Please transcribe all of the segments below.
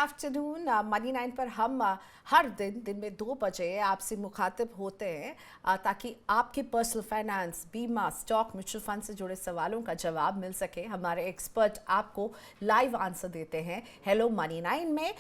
Afternoon. Money nine पर हम हर दिन में 2 बजे आपसे मुखातिब होते हैं ताकि आपके पर्सनल फाइनेंस, बीमा, स्टॉक, म्यूचुअल फंड से जुड़े सवालों का जवाब मिल सके। हमारे एक्सपर्ट आपको लाइव आंसर देते हैं हेलो मनी नाइन में।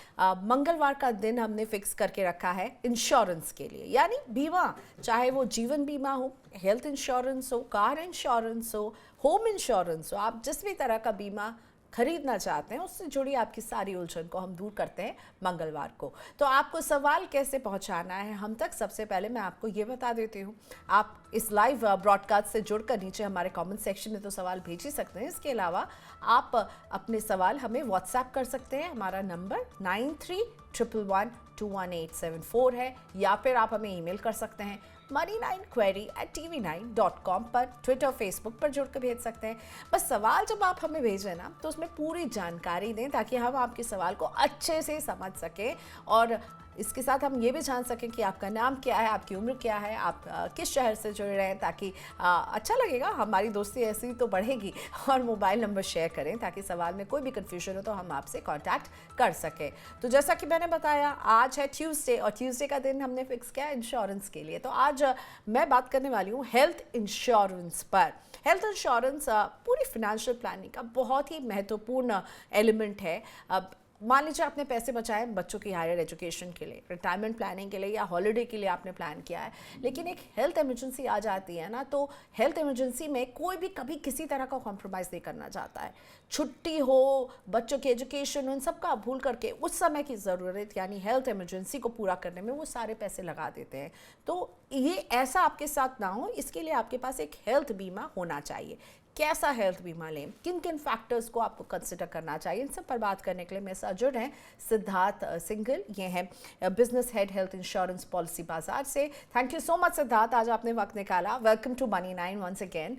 मंगलवार का दिन हमने फिक्स करके रखा है इंश्योरेंस के लिए, यानी बीमा, चाहे वो जीवन बीमा हो, हेल्थ इंश्योरेंस हो, कार इंश्योरेंस हो, होम इंश्योरेंस हो, आप जिस भी तरह का बीमा खरीदना चाहते हैं उससे जुड़ी आपकी सारी उलझन को हम दूर करते हैं मंगलवार को। तो आपको सवाल कैसे पहुंचाना है हम तक, सबसे पहले मैं आपको ये बता देती हूँ। आप इस लाइव ब्रॉडकास्ट से जुड़कर नीचे हमारे कमेंट सेक्शन में तो सवाल भेज ही सकते हैं। इसके अलावा आप अपने सवाल हमें व्हाट्सएप कर सकते हैं। हमारा नंबर 9311121874 है, या फिर आप हमें ईमेल कर सकते हैं money9query@tv9.com पर। ट्विटर, फेसबुक पर जुड़ कर भेज सकते हैं। बस सवाल जब आप हमें भेजें ना, तो उसमें पूरी जानकारी दें ताकि हम आपके सवाल को अच्छे से समझ सकें, और इसके साथ हम ये भी जान सकें कि आपका नाम क्या है, आपकी उम्र क्या है, आप किस शहर से जुड़ रहे हैं, ताकि अच्छा लगेगा, हमारी दोस्ती ऐसी तो बढ़ेगी। और मोबाइल नंबर शेयर करें ताकि सवाल में कोई भी कन्फ्यूजन हो तो हम आपसे कांटेक्ट कर सकें। तो जैसा कि मैंने बताया, आज है ट्यूसडे, और ट्यूसडे का दिन हमने फिक्स किया है इंश्योरेंस के लिए। तो आज मैं बात करने वाली हूँ हेल्थ इंश्योरेंस पर। हेल्थ इंश्योरेंस पूरी फिनेंशियल प्लानिंग का बहुत ही महत्वपूर्ण एलिमेंट है। अब मान लीजिए आपने पैसे बचाए बच्चों की हायर एजुकेशन के लिए, रिटायरमेंट प्लानिंग के लिए, या हॉलिडे के लिए आपने प्लान किया है, लेकिन एक हेल्थ इमरजेंसी आ जाती है ना, तो हेल्थ इमरजेंसी में कोई भी कभी किसी तरह का कॉम्प्रोमाइज़ नहीं करना चाहता है। छुट्टी हो, बच्चों की एजुकेशन, उन सब का भूल करके उस समय की ज़रूरत यानी हेल्थ इमरजेंसी को पूरा करने में वो सारे पैसे लगा देते हैं। तो ये ऐसा आपके साथ ना हो, इसके लिए आपके पास एक हेल्थ बीमा होना चाहिए। कैसा हेल्थ बीमा लें, किन किन फैक्टर्स को आपको कंसिडर करना चाहिए, इन सब पर बात करने के लिए मेरे साथ जुड़ हैं सिद्धार्थ सिंघल। ये हैं business head health insurance Policybazaar से। Thank you so much Siddharth, आज आपने वक्त निकाला। Welcome to money nine once again.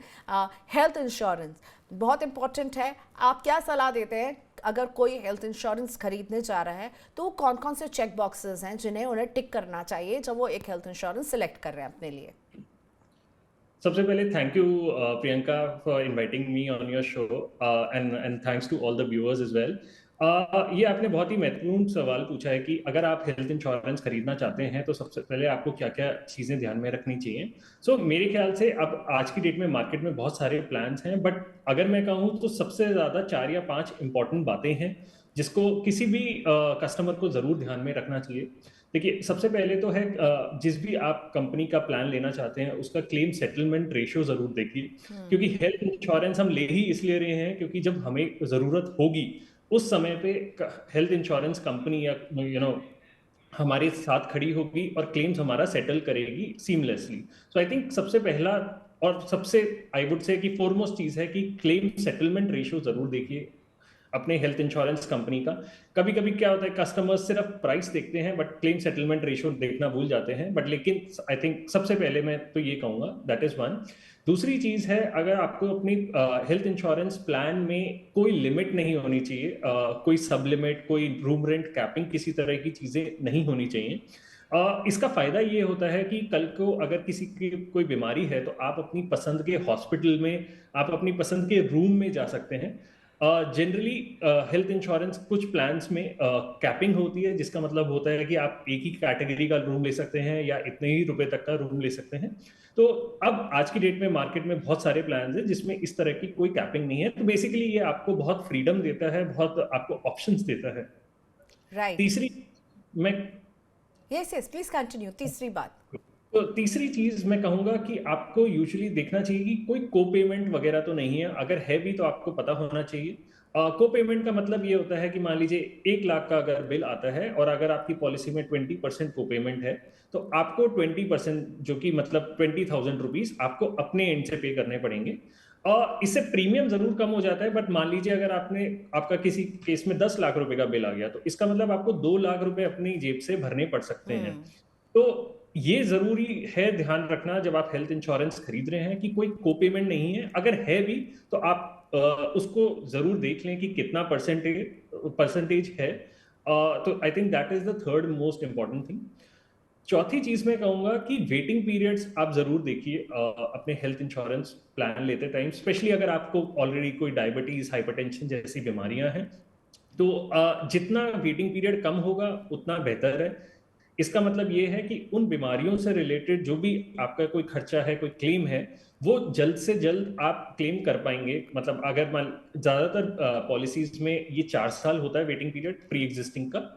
Health insurance बहुत इंपॉर्टेंट है। आप क्या सलाह देते हैं अगर कोई हेल्थ इंश्योरेंस खरीदने जा रहा है, तो कौन कौन से चेक बॉक्सेस हैं जिन्हें उन्हें टिक करना चाहिए जब वो एक हेल्थ इंश्योरेंस सिलेक्ट कर रहे हैं अपने लिए? सबसे पहले thank you Priyanka for inviting me on your show, and thanks to all the viewers as well. ये आपने बहुत ही महत्वपूर्ण सवाल पूछा है कि अगर आप हेल्थ इंश्योरेंस खरीदना चाहते हैं तो सबसे पहले आपको क्या क्या चीज़ें ध्यान में रखनी चाहिए। मेरे ख्याल से अब आज की डेट में मार्केट में बहुत सारे प्लान्स हैं, बट अगर मैं कहूँ तो सबसे ज़्यादा 4 या 5 इंपॉर्टेंट बातें हैं जिसको किसी भी कस्टमर को ज़रूर ध्यान में रखना चाहिए। देखिए, सबसे पहले तो है जिस भी आप कंपनी का प्लान लेना चाहते हैं उसका क्लेम सेटलमेंट रेशियो जरूर देखिए, क्योंकि हेल्थ इंश्योरेंस हम ले ही इसलिए रहे हैं क्योंकि जब हमें जरूरत होगी उस समय पे हेल्थ इंश्योरेंस कंपनी या हमारे साथ खड़ी होगी और क्लेम्स हमारा सेटल करेगी सीमलेसली। आई थिंक सबसे पहला और सबसे आई वुड से कि फोरमोस्ट चीज है कि क्लेम सेटलमेंट रेशियो जरूर देखिए अपने हेल्थ इंश्योरेंस कंपनी का। कभी कभी क्या होता है, कस्टमर्स सिर्फ प्राइस देखते हैं बट क्लेम सेटलमेंट रेशियो देखना भूल जाते हैं, बट लेकिन आई थिंक सबसे पहले मैं तो ये कहूंगा दैट इज वन। दूसरी चीज है, अगर आपको अपनी हेल्थ इंश्योरेंस प्लान में कोई लिमिट नहीं होनी चाहिए, कोई सब लिमिट, कोई रूम रेंट कैपिंग, किसी तरह की चीजें नहीं होनी चाहिए। इसका फायदा ये होता है कि कल को अगर किसी की कोई बीमारी है तो आप अपनी पसंद के हॉस्पिटल में, आप अपनी पसंद के रूम में जा सकते हैं। जनरली हेल्थ इंश्योरेंस कुछ प्लान्स में कैपिंग होती है, जिसका मतलब होता है कि आप एक ही कैटेगरी का रूम ले सकते हैं या इतने ही रुपए तक का रूम ले सकते हैं। तो अब आज की डेट में मार्केट में बहुत सारे प्लान्स हैं जिसमें इस तरह की कोई कैपिंग नहीं है, तो बेसिकली ये आपको बहुत फ्रीडम देता है, बहुत आपको ऑप्शंस देता है। राइट। तीसरी मैं यस यस, प्लीज कंटिन्यू। तीसरी बात। तो तीसरी चीज मैं कहूंगा कि आपको यूजुअली देखना चाहिए कि कोई को पेमेंट वगैरह तो नहीं है, अगर है भी तो आपको पता होना चाहिए। को पेमेंट का मतलब ये होता है कि मान लीजिए 1 लाख का अगर बिल आता है और अगर आपकी पॉलिसी में 20% को पेमेंट है, तो आपको 20%, जो कि मतलब 20,000 रुपीज आपको अपने एंड से पे करने पड़ेंगे। और इससे प्रीमियम जरूर कम हो जाता है, बट मान लीजिए अगर आपका किसी केस में 10 लाख रुपए का बिल आ गया, तो इसका मतलब आपको 2 लाख रुपए अपनी जेब से भरने पड़ सकते हैं। तो ये जरूरी है ध्यान रखना जब आप हेल्थ इंश्योरेंस खरीद रहे हैं कि कोई को पेमेंट नहीं है। अगर है भी तो आप उसको जरूर देख लें कि कितना परसेंटेज है। तो I think that is the third most important thing. चौथी चीज मैं कहूंगा कि वेटिंग पीरियड्स आप जरूर देखिए अपने हेल्थ इंश्योरेंस प्लान लेते टाइम, स्पेशली अगर आपको ऑलरेडी कोई डायबिटीज, हाइपरटेंशन जैसी बीमारियां हैं, तो जितना वेटिंग पीरियड कम होगा उतना बेहतर है। इसका मतलब ये है कि उन बीमारियों से रिलेटेड जो भी आपका कोई खर्चा है, कोई क्लेम है, वो जल्द से जल्द आप क्लेम कर पाएंगे। मतलब अगर मान ज्यादातर पॉलिसीज में ये 4 साल होता है वेटिंग पीरियड प्री एग्जिस्टिंग का।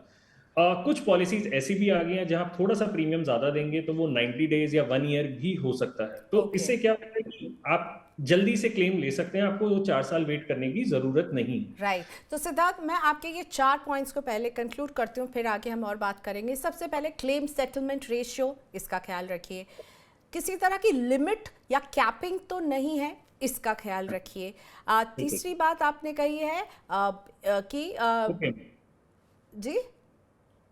कुछ पॉलिसीज ऐसी भी आ गई हैं जहां आप थोड़ा सा प्रीमियम ज्यादा देंगे तो वो 90 डेज या 1 ईयर भी हो सकता है। तो ओके। इससे क्या होता है कि आप जल्दी से क्लेम ले सकते हैं, आपको वो 4 साल वेट करने की जरूरत नहीं है। राइट। तो सिद्धार्थ, मैं आपके ये 4 पॉइंट्स को पहले कंक्लूड करती हूँ, फिर आगे हम और बात करेंगे। सबसे पहले क्लेम सेटलमेंट रेशियो, इसका ख्याल रखिए। किसी तरह की लिमिट या कैपिंग तो नहीं है, इसका ख्याल रखिए। बिल्कुल। तीसरी बात आपने कही है कि ओके। जी,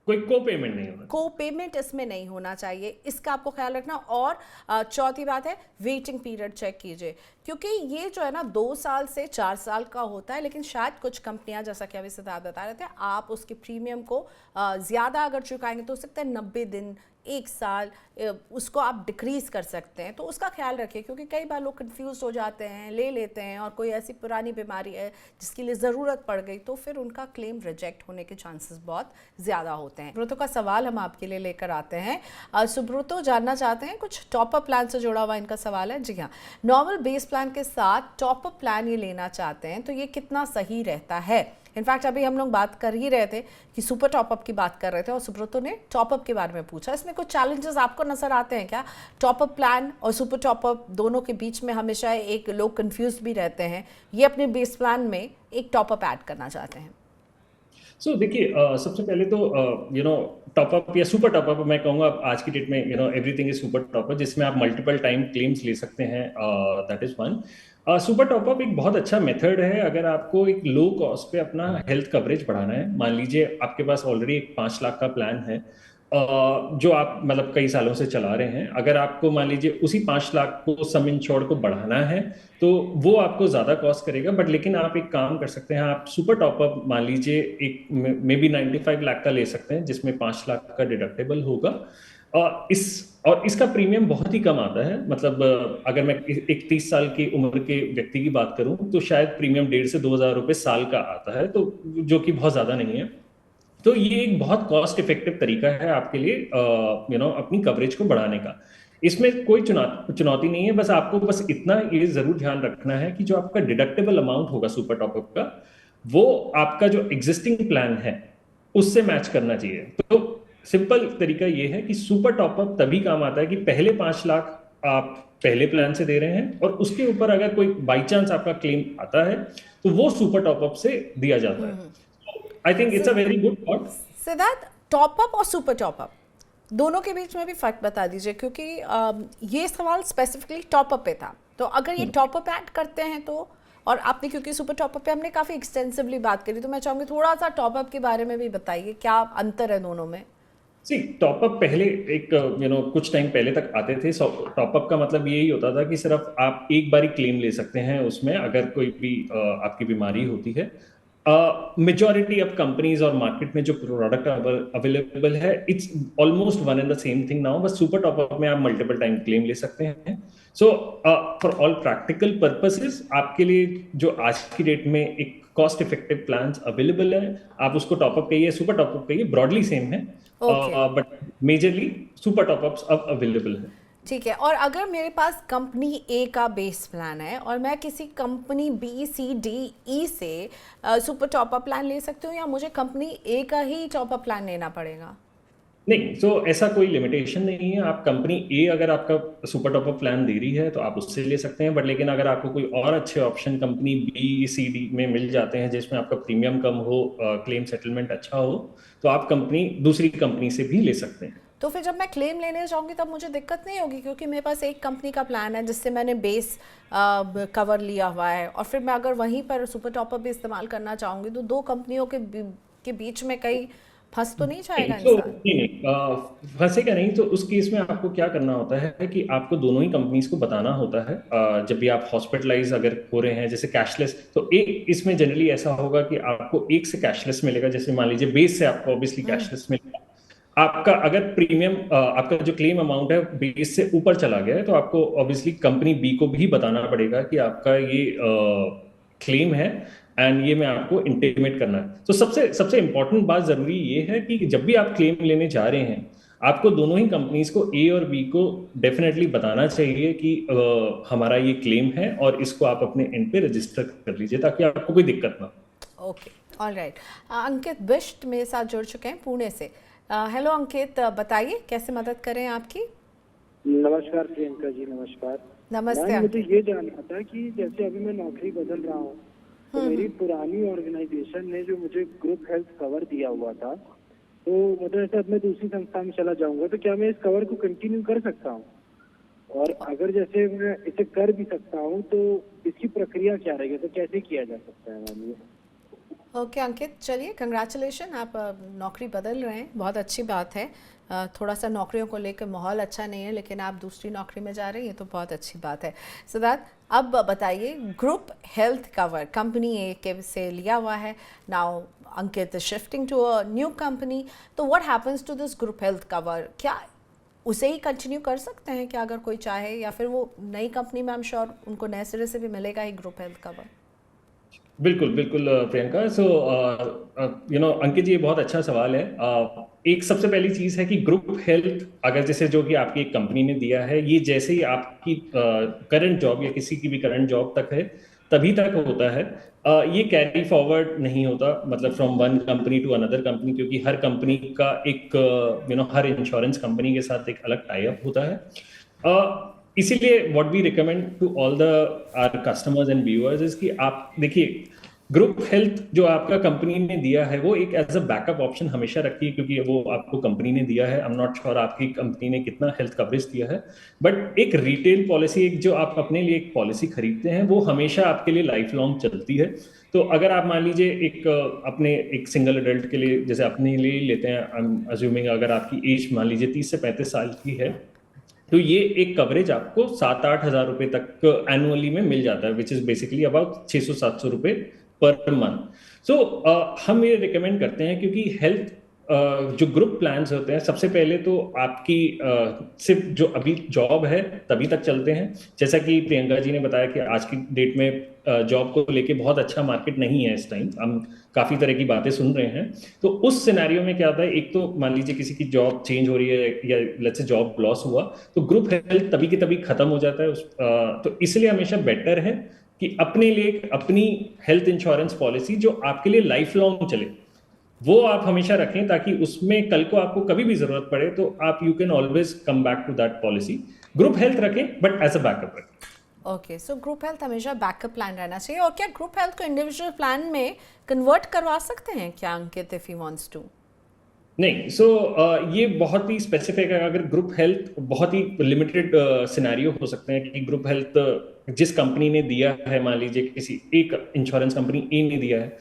कोई को पेमेंट नहीं होना। को पेमेंट इसमें नहीं होना चाहिए, इसका आपको ख्याल रखना। और चौथी बात है, वेटिंग पीरियड चेक कीजिए, क्योंकि ये जो है ना 2 साल से 4 साल का होता है, लेकिन शायद कुछ कंपनियां, जैसा कि अभी सिद्धार्थ बता रहे थे, आप उसके प्रीमियम को ज़्यादा अगर चुकाएंगे तो हो सकता है 90 दिन, 1 साल, उसको आप डिक्रीज कर सकते हैं। तो उसका ख्याल रखिए, क्योंकि कई बार लोग कंफ्यूज हो जाते हैं, ले लेते हैं, और कोई ऐसी पुरानी बीमारी है जिसके लिए ज़रूरत पड़ गई तो फिर उनका क्लेम रिजेक्ट होने के चांसेस बहुत ज़्यादा होते हैं। सुब्रतो का सवाल हम आपके लिए लेकर आते हैं। सुब्रतो जानना चाहते हैं, कुछ टॉपअप प्लान से जुड़ा हुआ इनका सवाल है। जी हाँ, नॉर्मल बेस प्लान के साथ टॉपअप प्लान ये लेना चाहते हैं, तो ये कितना सही रहता है? इनफैक्ट अभी हम लोग बात कर ही रहे थे कि सुपर टॉपअप की बात कर रहे थे, और सुब्रतो ने टॉपअप के बारे में पूछा। इसमें कुछ चैलेंजेस आपको नजर आते हैं क्या? टॉपअप प्लान और सुपर टॉपअप दोनों के बीच में हमेशा एक लोग कंफ्यूज भी रहते हैं, ये अपने बेस प्लान में एक टॉपअप ऐड करना चाहते हैं। देखिए, सबसे पहले तो टॉपअप या सुपर टॉपअप मैं कहूँगा आज की डेट में एवरीथिंग इज सुपर टॉपअप, जिसमें आप मल्टीपल टाइम क्लेम्स ले सकते हैं। That is one. Super top up एक बहुत अच्छा मेथड है अगर आपको एक लो कॉस्ट पे अपना हेल्थ कवरेज बढ़ाना है। मान लीजिए आपके पास ऑलरेडी एक 5 लाख का प्लान है, जो आप मतलब कई सालों से चला रहे हैं। अगर आपको मान लीजिए उसी 5 लाख को सम इंश्योर्ड को बढ़ाना है तो वो आपको ज्यादा कॉस्ट करेगा। बट लेकिन आप एक काम कर सकते हैं, आप सुपर टॉपअप मान लीजिए एक मे बी 95 लाख का ले सकते हैं, जिसमें 5 लाख का डिडक्टेबल होगा। और इसका प्रीमियम बहुत ही कम आता है। मतलब अगर मैं एक 30 साल की उम्र के व्यक्ति की बात करूं तो शायद प्रीमियम 1,500 से 2,000 रुपये साल का आता है, तो जो कि बहुत ज्यादा नहीं है। तो ये एक बहुत कॉस्ट इफेक्टिव तरीका है आपके लिए अपनी कवरेज को बढ़ाने का। इसमें कोई चुनौती नहीं है। बस आपको बस इतना ये जरूर ध्यान रखना है कि जो आपका डिडक्टेबल अमाउंट होगा सुपर टॉपअप का, वो आपका जो एग्जिस्टिंग प्लान है उससे मैच करना चाहिए। तो सिंपल तरीका ये है कि सुपर टॉपअप तभी काम आता है कि पहले 5 लाख आप पहले प्लान से दे रहे हैं, और उसके ऊपर अगर कोई बाई चांस आपका क्लेम आता है तो वो सुपर टॉपअप से दिया जाता है। I think it's a very good thought. Siddharth, top up और सुपर टॉपअप दोनों के बीच में भी फर्क बता दीजिए, क्योंकि ये सवाल स्पेसिफिकली टॉपअप पे था। तो अगर ये टॉपअप ऐड करते हैं तो, और आपने क्योंकि सुपर टॉपअप पे हमने काफ़ी एक्सटेंसिवली बात करी, तो मैं चाहूँगी थोड़ा सा टॉपअप के बारे में भी बताइए, क्या अंतर है दोनों में? सी टॉपअप पहले एक कुछ टाइम पहले तक आते थे। टॉपअप का मतलब यही होता था कि सिर्फ आप एक बार ही क्लेम ले सकते हैं उसमें, अगर कोई भी आपकी बीमारी होती है। मेजॉरिटी ऑफ कंपनीज और मार्केट में जो प्रोडक्ट अवेलेबल है, it's almost one and the same thing now. बस सुपर टॉपअप में आप मल्टीपल टाइम क्लेम ले सकते हैं। So for all practical purposes आपके लिए जो आज की डेट में एक कॉस्ट इफेक्टिव प्लान अवेलेबल है, आप उसको टॉपअप कहिए, सुपर टॉपअप कहिए, ब्रॉडली सेम है। ओके, बट मेजरली सुपर टॉपअप्स अब अवेलेबल है। ठीक है। और अगर मेरे पास कंपनी ए का बेस प्लान है और मैं किसी company B C D E से सुपर टॉपअप प्लान ले सकती हूँ, या मुझे कंपनी ए का ही टॉपअप प्लान लेना पड़ेगा? नहीं, ऐसा कोई लिमिटेशन नहीं है। आप कंपनी ए अगर आपका सुपर टॉपअप प्लान दे रही है तो आप उससे ले सकते हैं। बट लेकिन अगर आपको कोई और अच्छे option company B C D में मिल जाते हैं जिसमें आपका प्रीमियम कम हो, क्लेम सेटलमेंट अच्छा हो, तो आप दूसरी कंपनी से भी ले सकते हैं। तो फिर जब मैं क्लेम लेने जाऊंगी तब मुझे दिक्कत नहीं होगी, क्योंकि मेरे पास एक कंपनी का प्लान है जिससे मैंने बेस कवर लिया हुआ है, और फिर मैं अगर वहीं पर सुपर टॉपअप भी इस्तेमाल करना चाहूँगी तो दो कंपनियों के बीच में कहीं फंस तो नहीं जाएगा इंसान? नहीं, फंसेगा नहीं। तो उस केस में आपको क्या करना होता है कि आपको दोनों ही कंपनीज को बताना होता है। जब भी आप हॉस्पिटलाइज अगर हो रहे हैं, जैसे कैशलेस, तो एक इसमें जनरली ऐसा होगा कि आपको एक से कैशलेस मिलेगा। जैसे मान लीजिए बेस से आपको ऑब्वियसली कैशलेस मिलेगा। आपका अगर प्रीमियम आपका जो क्लेम अमाउंट है बेस से ऊपर चला गया है तो आपको ऑब्वियसली कंपनी बी को भी बताना पड़ेगा कि आपका ये क्लेम है, एंड ये मैं आपको इंटीमेट करना है। तो सबसे सबसे इंपॉर्टेंट बात जरूरी ये है कि जब भी आप क्लेम लेने जा रहे हैं, आपको दोनों ही कंपनीज को, ए और बी को, डेफिनेटली बताना चाहिए कि हमारा ये क्लेम है और इसको आप अपने एंड पे रजिस्टर कर लीजिए ताकि आपको कोई दिक्कत ना हो। Okay, alright. अंकित बिष्ट मेरे साथ जुड़ चुके हैं पुणे से। हेलो अंकित, बताइए कैसे मदद करें आपकी। नमस्कार प्रियंका जी, नमस्कार। नमस्ते मैम, मुझे अंकित। ये जानना था कि जैसे अभी मैं नौकरी बदल रहा हूँ, तो मेरी पुरानी ऑर्गेनाइजेशन ने जो मुझे ग्रुप हेल्थ कवर दिया हुआ था, तो मतलब ऐसे अब मैं दूसरी संस्था में चला जाऊंगा तो क्या मैं इस कवर को कंटिन्यू कर सकता हूँ? और अगर जैसे मैं इसे कर भी सकता हूँ तो इसकी प्रक्रिया क्या रहेगी, तो कैसे किया जा सकता है मैम ये? ओके अंकित, चलिए कंग्रेचुलेशन, आप नौकरी बदल रहे हैं, बहुत अच्छी बात है। थोड़ा सा नौकरियों को लेकर माहौल अच्छा नहीं है, लेकिन आप दूसरी नौकरी में जा रहे हैं, ये तो बहुत अच्छी बात है। सिद्धार्थ, अब बताइए, group health cover company A के से लिया हुआ है, now Ankit shifting to a new company, तो what happens to this group health cover? क्या उसे ही कंटिन्यू कर सकते हैं क्या अगर कोई चाहे, या फिर वो नई कंपनी में आई एम श्योर उनको नए सिरे से भी मिलेगा ही ग्रुप हेल्थ कवर? बिल्कुल बिल्कुल प्रियंका। सो अंकित जी, ये बहुत अच्छा सवाल है। एक सबसे पहली चीज़ है कि ग्रुप हेल्थ अगर जैसे जो कि आपकी एक कंपनी ने दिया है, ये जैसे ही आपकी करंट जॉब या किसी की भी करंट जॉब तक है तभी तक होता है। ये कैरी फॉरवर्ड नहीं होता, मतलब from one company to another company, क्योंकि हर कंपनी का एक हर इंश्योरेंस कंपनी के साथ एक अलग टाई अप होता है। इसीलिए what we recommend to all the our customers and viewers is कि आप देखिए, ग्रुप हेल्थ जो आपका कंपनी ने दिया है वो एक एज अ बैकअप ऑप्शन हमेशा रखिए, क्योंकि वो आपको कंपनी ने दिया है। आई एम नॉट श्योर आपकी कंपनी ने कितना हेल्थ कवरेज दिया है, बट एक रिटेल पॉलिसी, एक जो आप अपने लिए एक पॉलिसी खरीदते हैं, वो हमेशा आपके लिए लाइफ लॉन्ग चलती है। तो अगर आप मान लीजिए एक अपने एक सिंगल एडल्ट के लिए, जैसे अपने लिए लेते हैं, आई एम अज्यूमिंग अगर आपकी एज मान लीजिए 30 से 35 साल की है, तो ये एक कवरेज आपको 7-8 हज़ार रुपए तक एनुअली में मिल जाता है, विच इज बेसिकली अबाउट 600-700 रुपए पर मंथ। सो हम ये रिकमेंड करते हैं, क्योंकि हेल्थ जो ग्रुप प्लान्स होते हैं, सबसे पहले तो आपकी सिर्फ जो अभी जॉब है तभी तक चलते हैं। जैसा कि प्रियंका जी ने बताया कि आज की डेट में जॉब को लेके बहुत अच्छा मार्केट नहीं है इस टाइम, हम काफ़ी तरह की बातें सुन रहे हैं। तो उस सिनेरियो में क्या होता है, एक तो मान लीजिए किसी की जॉब चेंज हो रही है या लेट्स से जॉब लॉस हुआ, तो ग्रुप हेल्थ तभी की तभी खत्म हो जाता है तो इसलिए हमेशा बेटर है कि अपने लिए अपनी हेल्थ इंश्योरेंस पॉलिसी जो आपके लिए लाइफ लॉन्ग चले, वो आप हमेशा रखें, ताकि उसमें कल को आपको कभी भी जरूरत पड़े तो आप you can always come back to that policy. Group health रखें बट एज अ बैकअप रखें। ओके, सो ग्रुप हेल्थ हमेशा बैकअप प्लान रहना चाहिए। और क्या ग्रुप हेल्थ को इंडिविजुअल प्लान में कन्वर्ट करवा सकते हैं क्या Ankit, if he wants to? नहीं, ये बहुत ही स्पेसिफिक है। अगर ग्रुप हेल्थ बहुत ही लिमिटेड सिनेरियो हो सकते हैं कि ग्रुप हेल्थ जिस कंपनी ने दिया है, मान लीजिए किसी एक इंश्योरेंस कंपनी ए ने दिया है,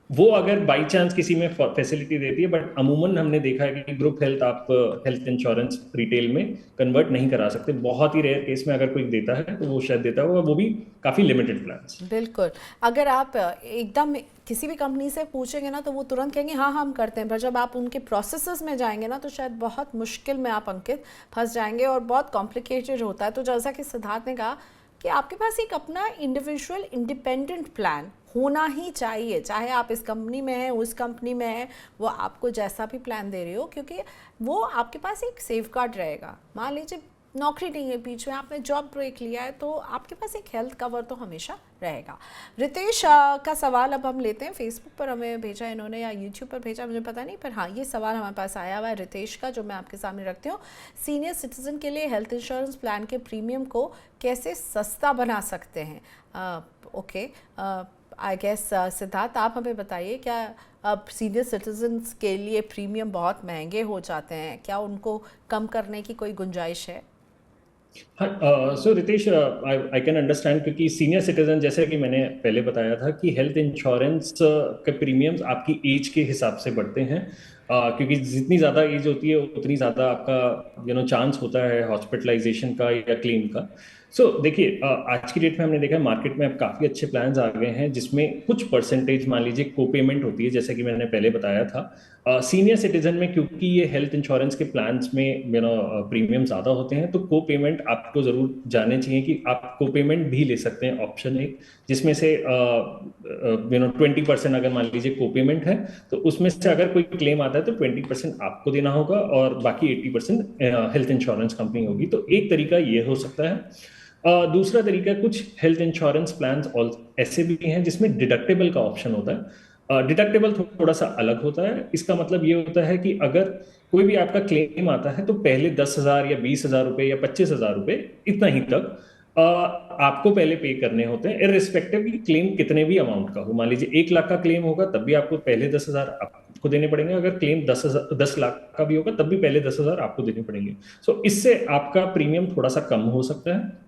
वो अगर बाई चांस किसी में फैसिलिटी देती है, बट अमूमन हमने देखा है कि ग्रुप हेल्थ आप हेल्थ इंश्योरेंस रिटेल में कन्वर्ट नहीं करा सकते। बहुत ही रेयर केस में अगर कोई देता है तो वो शायद देता है, वो भी काफ़ी लिमिटेड प्लान्स। बिल्कुल। अगर आप एकदम किसी भी कंपनी से पूछेंगे ना तो वो तुरंत कहेंगे हाँ हम करते हैं, पर जब आप उनके प्रोसेसेस में जाएंगे ना तो शायद बहुत मुश्किल में आप अंकित फंस जाएंगे और बहुत कॉम्प्लिकेटेड होता है। तो जैसा कि सिद्धार्थ ने कहा कि आपके पास एक अपना इंडिविजुअल इंडिपेंडेंट प्लान होना ही चाहिए, चाहे आप इस कंपनी में हैं, उस कंपनी में हैं, वो आपको जैसा भी प्लान दे रही हो, क्योंकि वो आपके पास एक सेफगार्ड रहेगा। मान लीजिए नौकरी नहीं है, बीच में आपने जॉब ब्रेक लिया है, तो आपके पास एक हेल्थ कवर तो हमेशा रहेगा। रितेश का सवाल अब हम लेते हैं। फेसबुक पर हमें भेजा इन्होंने या यूट्यूब पर भेजा, मुझे पता नहीं, पर हाँ ये सवाल हमारे पास आया हुआ है रितेश का, जो मैं आपके सामने रखती हूँ। सीनियर सिटीजन के लिए हेल्थ इंश्योरेंस प्लान के प्रीमियम को कैसे सस्ता बना सकते हैं? ओके, आई गेस सिद्धार्थ आप हमें बताइए, क्या अब सीनियर सिटीजन्स के लिए प्रीमियम बहुत महंगे हो जाते हैं, क्या उनको कम करने की कोई गुंजाइश है? हाँ, सो रितेश, आई कैन अंडरस्टैंड, क्योंकि सीनियर सिटीजन, जैसे कि मैंने पहले बताया था कि हेल्थ इंश्योरेंस के प्रीमियम्स आपकी एज के हिसाब से बढ़ते हैं। क्योंकि जितनी ज़्यादा एज होती है उतनी ज़्यादा आपका चांस होता है हॉस्पिटलाइजेशन का या क्लेम का। देखिए, आज की डेट में हमने देखा है मार्केट में अब काफ़ी अच्छे प्लान्स आ गए हैं जिसमें कुछ परसेंटेज मान लीजिए को पेमेंट होती है, जैसे कि मैंने पहले बताया था। सीनियर सिटीजन में क्योंकि ये हेल्थ इंश्योरेंस के प्लान्स में प्रीमियम ज़्यादा होते हैं, तो को पेमेंट आपको ज़रूर जानने चाहिए कि आप को पेमेंट भी ले सकते हैं, ऑप्शन एक, जिसमें से 20% अगर मान लीजिए को पेमेंट है, तो उसमें से अगर कोई क्लेम आता है तो 20% आपको देना होगा और बाकी 80% हेल्थ इंश्योरेंस कंपनी होगी। तो एक तरीका ये हो सकता है। दूसरा तरीका, कुछ हेल्थ इंश्योरेंस प्लान्स ऐसे भी हैं जिसमें डिडक्टेबल का ऑप्शन होता है। डिडक्टेबल थोड़ा सा अलग होता है। इसका मतलब ये होता है कि अगर कोई भी आपका क्लेम आता है तो पहले 10,000 या 20,000 रुपए या 25,000 रुपए, इतना ही तक आपको पहले पे करने होते हैं, इररिस्पेक्टिव कि क्लेम कितने भी अमाउंट का हो। मान लीजिए 1 लाख का क्लेम होगा तब भी आपको पहले 10,000 आपको देने पड़ेंगे, अगर क्लेम 10 लाख का भी होगा तब भी पहले 10,000 आपको देने पड़ेंगे। इससे आपका प्रीमियम थोड़ा सा कम हो सकता है।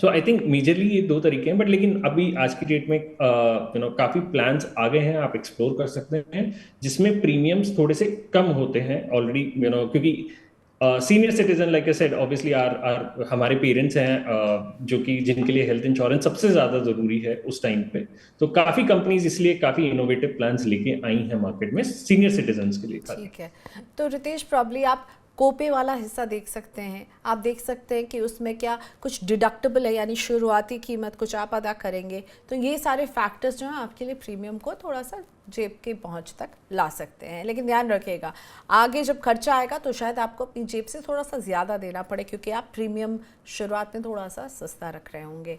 आई थिंक मेजरली ये दो तरीके हैं, बट लेकिन अभी आज की डेट में काफी प्लान्स आ गए हैं, आप एक्सप्लोर कर सकते हैं, जिसमें प्रीमियम्स थोड़े से कम होते हैं ऑलरेडी, क्योंकि senior citizen, like I said, obviously our हमारे पेरेंट्स हैं, जो कि जिनके लिए हेल्थ इंश्योरेंस सबसे ज्यादा जरूरी है उस टाइम पे। तो काफी कंपनीज इसलिए काफी इनोवेटिव प्लान्स लेके आई हैं मार्केट में सीनियर सिटीजन्स के लिए। ठीक है, तो रितेश, प्रॉब्ली आप कोपे वाला हिस्सा देख सकते हैं। आप देख सकते हैं कि उसमें क्या कुछ डिडक्टेबल है, यानी शुरुआती कीमत कुछ आप अदा करेंगे, तो ये सारे फैक्टर्स जो हैं आपके लिए प्रीमियम को थोड़ा सा जेब के पहुंच तक ला सकते हैं। लेकिन ध्यान रखिएगा, आगे जब खर्चा आएगा तो शायद आपको अपनी जेब से थोड़ा सा ज़्यादा देना पड़े, क्योंकि आप प्रीमियम शुरुआत में थोड़ा सा सस्ता रख रहे होंगे।